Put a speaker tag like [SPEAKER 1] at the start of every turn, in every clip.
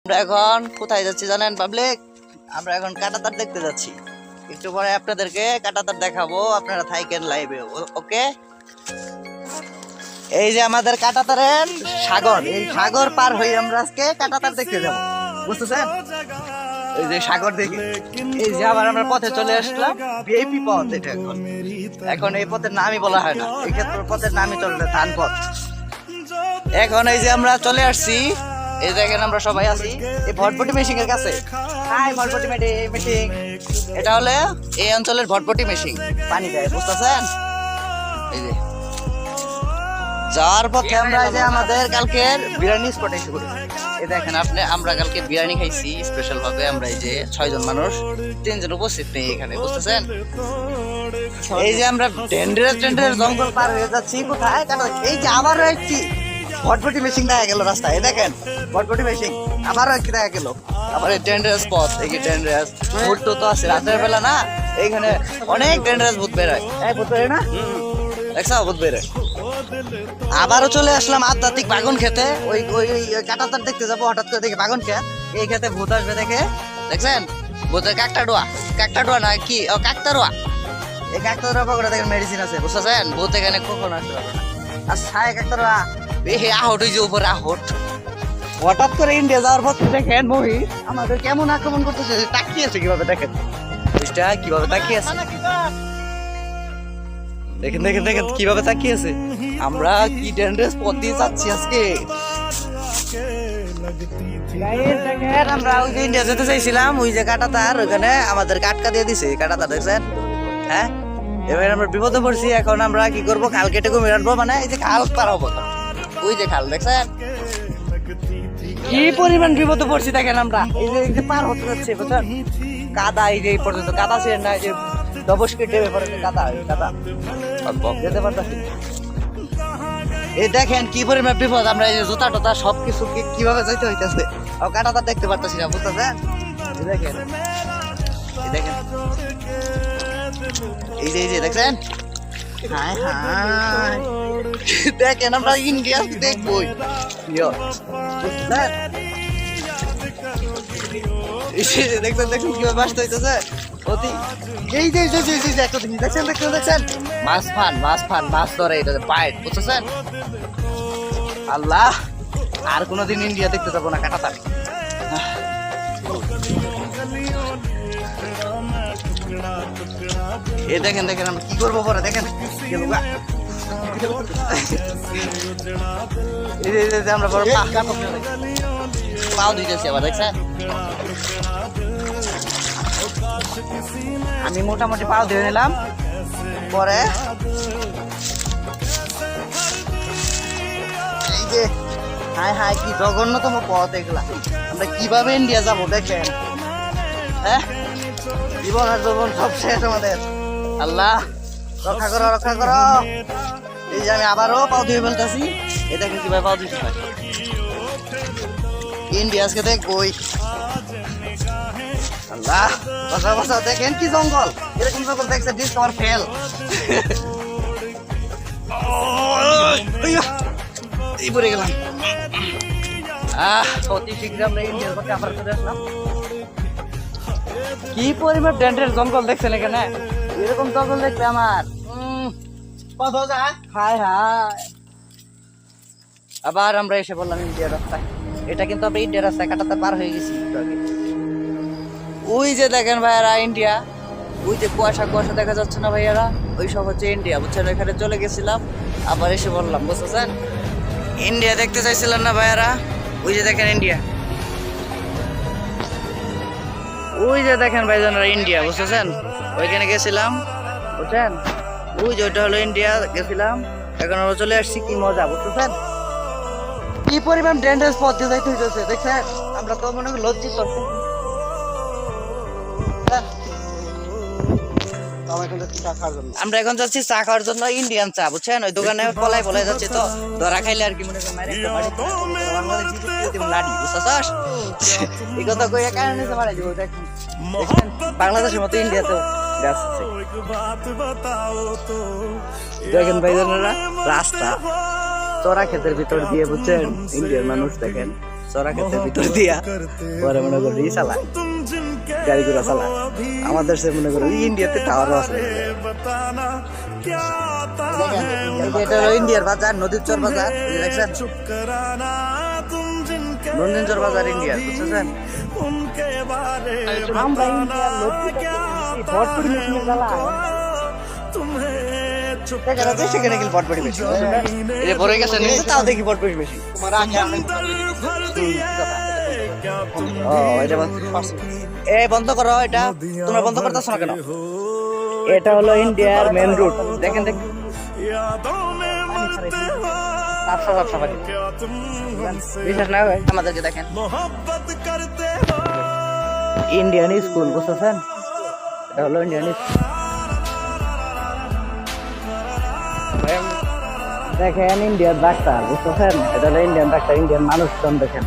[SPEAKER 1] আমরা এখন কোথায় যাচ্ছি জানেন পাবলিক? আমরা এখন কাঁটাতার দেখতে যাচ্ছি। একটু পরে আপনাদেরকে কাঁটাতার দেখাবো, আপনারা থাকেন লাইভে। ওকে, এই যে আমাদের কাঁটাতারের সাগর, এই সাগর পার হয়ে আমরা আজকে কাঁটাতার দেখতে যাবো, বুঝতেছেন? এই যে সাগর দেখে এই যে আবার আমরা পথে চলে আসলাম, ভিআইপি পথ এটা। এখন এই পথের নামই বলা হয় না, এই ক্ষেত্রে পথের নামই চলবে ধান পথ। এখন এই যে আমরা চলে আসছি, এই দেখেন আমরা সবাই আছি এই ভটভটি মেশিন এর কাছে। হাই ভটভটি মেশিন, এটা হলে এই অঞ্চলের ভটভটি মেশিন, পানি দেয়, বুঝতেছেন? এই যে যাওয়ার পথে আমরা এই যে আমাদের কালকের বিরিয়ানি স্পটে এসে করি। এই দেখেন আপনি, আমরা কালকে বিরিয়ানি খাইছি স্পেশাল ভাবে। আমরা এই যে 6 জন মানুষ, 3 জন উপস্থিত নেই এখানে, বুঝতেছেন? এই যে আমরা ডেন্ডারের জঙ্গল পার হয়ে যাচ্ছি। কোথায়? এই যে আবারও একটি ভটভটি মেশিন দেখা গেল রাস্তায়, দেখেন ভটভটি মেশিন আবারও একটি দেখা গেল। আবার এই ডেন্ডারাস পথ, এই যে ডেন্ডারাস ভূত তো আছে রাতের বেলা না, এইখানে অনেক ডেন্ডারাস ভূত বেরোয়। এই ভূত বেরোয় না, দেখছো ভূত বেরোয়। আবারও চলে আসলাম আধ্যাত্মিক বাগুন খেতে, ওই ওই কাঁটাতার দেখতে যাবো। হঠাৎ করে দেখি বাগুন খেত, এই খেতে ভূত আসবে দেখে, দেখছেন? ভূতের কাকটাডোয়া না কি, ও কাকতারোয়া। এই কাকতারোয়া পকড়া দেখেন মেডিসিন আছে, বুঝতেছেন? ভূত এখানে কখনো আসতে পারবে না। আচ্ছা কাকতারোয়া আহট, ওই যে উপরে আহট। হঠাৎ করে ইন্ডিয়া যাওয়ার পর দেখেন মহিষ আমাদের কেমন আক্রমণ করতেছে, তাকিয়েছে কিভাবে, দেখেন মহিষটা কিভাবে তাকিয়েছে, দেখেন দেখেন দেখেন কিভাবে তাকিয়েছে। আমরা কি ডেঞ্জারাস পথ দিয়ে যাচ্ছি আজকে। আমরা ওই যে ইন্ডিয়া যেতে চাইছিলাম, ওই যে কাঁটাতার, ওইখানে আমাদের আটকা দিয়ে দিছে কাঁটাতার, দেখছেন? হ্যাঁ, এবার আমরা বিপদে পড়ছি। এখন আমরা কি করবো, খাল কেটে কমে রাখবো, মানে এই যে খাল পার হবো। ওই যে খাল, দেখছেন কি পরিমাণ বিপদে পড়ছি। দেখেন আমরা এই যে পার হতে যাচ্ছি, বুঝছেন? কাদা, এই যে এই পর্যন্ত কাদা ছিল না, এই যে ডবসকে ডেবে পড়ে কাদা যেতে পারতাছি। এই দেখেন কি পরিমাণ বিপদ। আমরা এই যে জুতা টুতা সবকিছু কিভাবে যাইতে হইতেছে, কাঁটাতা দেখতে পারতেছি না, বুঝতেছেন? দেখেন এই দেখেন, এই যে দেখছেন, হাই হাই দেখেন আমরা ইন্ডিয়া দেখবই, দেখছেন দেখছেন কিভাবে আসতে হইতেছে। এই যে দেখছেন দেখছেন দেখছেন মাছ ধরে, এটা পাইট, বুঝতেছেন? আল্লাহ, আর কোনোদিন ইন্ডিয়া দেখতে যাবো না কাঁটাতার। এই দেখেন দেখেন আমরা কি করবো পরে, দেখেন আমরা বড় পাও দিতেছি আবার, দেখছেন? আমি মোটামুটি পাও দিয়ে নিলাম, পরে এই যে হাই হাই কি জঘন্যতম পথ এগুলা। আমরা কিভাবে ইন্ডিয়া যাবো দেখেন, হ্যাঁ? জীবন আর যৌবন সব শেষ আমাদের। আল্লাহ রক্ষা করো, রক্ষা করো। এই যে আমি আবারও পাও দিয়ে ফেলতেছি, এই দেখেন কিভাবে পাও দিতে হয়। ইন্ডিয়া আজকে দেখবই। আল্লাহ বসাও বসাও, দেখেন কি জঙ্গল, এরকম জঙ্গল দেখছে ডিসকভার ফেল। এই পড়ে গেলাম। অতি শীঘ্র আমরা ইন্ডিয়ার পথে আবার চলে আসলাম। কি পরিমাণ ডেন্ডারাস জঙ্গল দেখছেন এখানে, এরকম জঙ্গল দেখলে আমার হাই হাই। আবার আমরা এসে বললাম ইন্ডিয়ার রাস্তায়। এটা কিন্তু আমরা ইন্ডিয়ার রাস্তায় কাঁটাতার পার হয়ে গেছি। ওই যে দেখেন ভাইয়ারা ইন্ডিয়া, ওই যে কুয়াশা কুয়াশা দেখা যাচ্ছে না ভাইয়ারা, ওই সব হচ্ছে ইন্ডিয়া, বুঝছেন? এখানে চলে গেছিলাম, আবার এসে বললাম, বুঝতেছেন? ইন্ডিয়া দেখতে চাইছিলেন না ভাইয়ারা, ওই যে দেখেন ইন্ডিয়া, ওই যে দেখেন ভাইজানরা ইন্ডিয়া, বুঝতেছেন? ওইখানে গেছিলাম, বুঝছেন? ওই যে ওইটা হলো ইন্ডিয়া, গেছিলাম, এখন আমরা চলে আসছি। কি মজা, বুঝতেছেন? কি পরিমাণ ডেঞ্জারাস পথ দিয়ে যাইতে হইতেছে, দেখছেন? আমরা তো মনে করি লজ্জিত। আমরা এখন যাচ্ছি চা খাওয়ার জন্য, ইন্ডিয়ান চা, বুঝছেন? ওই দোকানে পলাই যাচ্ছে, তো ধরা খাইলে আর কি মনে করেন লাডি, বুঝছাস? এই কথা কই কারণে মারা যাবো। বাংলাদেশের মতো ইন্ডিয়াতেও গাছ আছে, দেখেন ভাইজানেরা রাস্তা চড়া ক্ষেতের ভিতর দিয়ে, বুঝছেন? ইন্ডিয়ার মানুষ দেখেন চড়া ক্ষেতের ভিতর দিয়া পরে মনে করো ই চালায় গাড়ি ঘোড়া চালায় আমাদের সে মনে করো ইন্ডিয়াতে টাওয়ারও আছে এটা হলো ইন্ডিয়ার বাজার নদীর চর বাজার দেখছেন নন্দীর চর বাজার ইন্ডিয়ার বুঝছেন আমরা ইন্ডিয়ার ভরপুর মেশিনের জ্বালা সেখানে গেলে ভরপুরি বেশি এটা ভরে গেছে নিচে তাও দেখি ভরপুরি বেশি এই বন্ধ করো এটা তোমরা বন্ধ করতেছ না কেন এটা হলো ইন্ডিয়ার মেন রুট দেখেন দেখেন বিশ্বাস না হয় আমাদের যে দেখেন ইন্ডিয়ান স্কুল বুঝতেছেন এটা হলো ইন্ডিয়ান স্কুল দেখেন ইন্ডিয়ার ডাক্তার বুঝতেছেন এটা হলো ইন্ডিয়ান ডাক্তার ইন্ডিয়ান মানুষজন দেখেন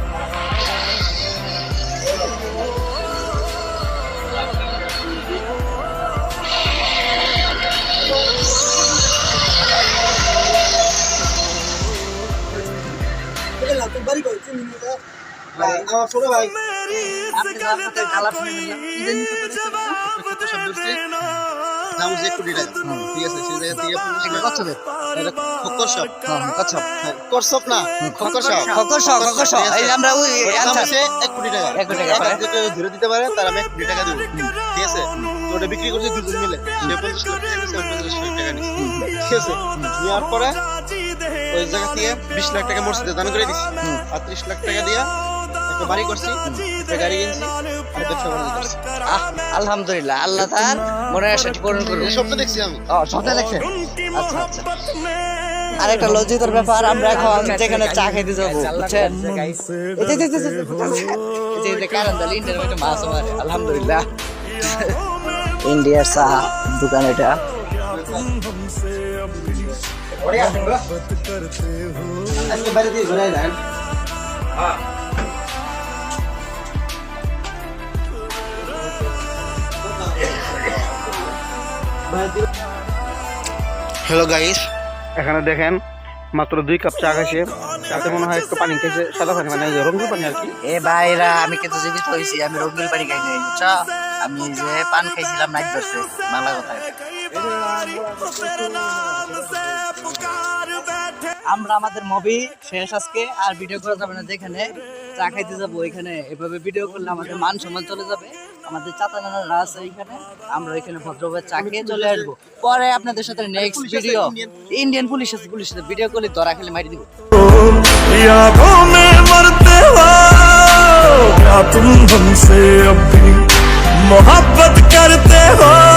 [SPEAKER 2] ধীরে দিতে পারে তার আমি 1 কোটি টাকা দেবো ঠিক আছে ওটা বিক্রি করছে দুজন মিলে সে 50 লাখ টাকা নিচ্ছে ঠিক আছে নেওয়ার পরে ওই জায়গা থেকে 20 লাখ টাকা মসজিদে দান করে দিচ্ছি আর 30 লাখ টাকা দিয়া একটা বাড়ি করছি একটা গাড়ি কিনছি আর ব্যবসা বাণিজ্য করছি
[SPEAKER 1] আলহামদুলিল্লাহ আল্লাহ তার মনের আশাটি পূরণ করুন
[SPEAKER 2] স্বপ্ন দেখছি আমি
[SPEAKER 1] স্বপ্ন দেখছেন আচ্ছা আচ্ছা আর একটা লজ্জিতর ব্যাপার আমরা এখন যেখানে চা খেতে যাবো বুঝছেন ইন্ডিয়ার মাছ আমার আলহামদুলিল্লাহ ইন্ডিয়ার চা দোকান এটা
[SPEAKER 2] হ্যালো গাইস এখানে দেখেন মাত্র 2 কাপ চা খাইছে সাথে মনে হয় একটু পানি খাইছে সাদা পানি মানে রঙিন পানি আর কি
[SPEAKER 1] এ ভাইরা আমি কিন্তু জীবিত হইছি আমি রঙিন পানি খাই নাই চা আমি যে পান খাইছিলাম নাইট ধরছে মালা কথা আমরা আমাদের মুভি শেষ আজকে আর ভিডিও করা যাবে না যেখানে চা খাইতে যাবো ওইখানে এভাবে ভিডিও করলে আমাদের মান সম্মান চলে যাবে আমাদের চাচা নানারা আছে এখানে আমরা এখানে ভদ্রভাবে চা খেয়ে চলে আসবো পরে আপনাদের সাথে নেক্সট ভিডিও ইন্ডিয়ান পুলিশের সাথে ভিডিও করলে ধরা খেলে মারি দিব
[SPEAKER 3] यादों में मरते हो क्या तुम हमसे अब भी मोहब्बत करते हो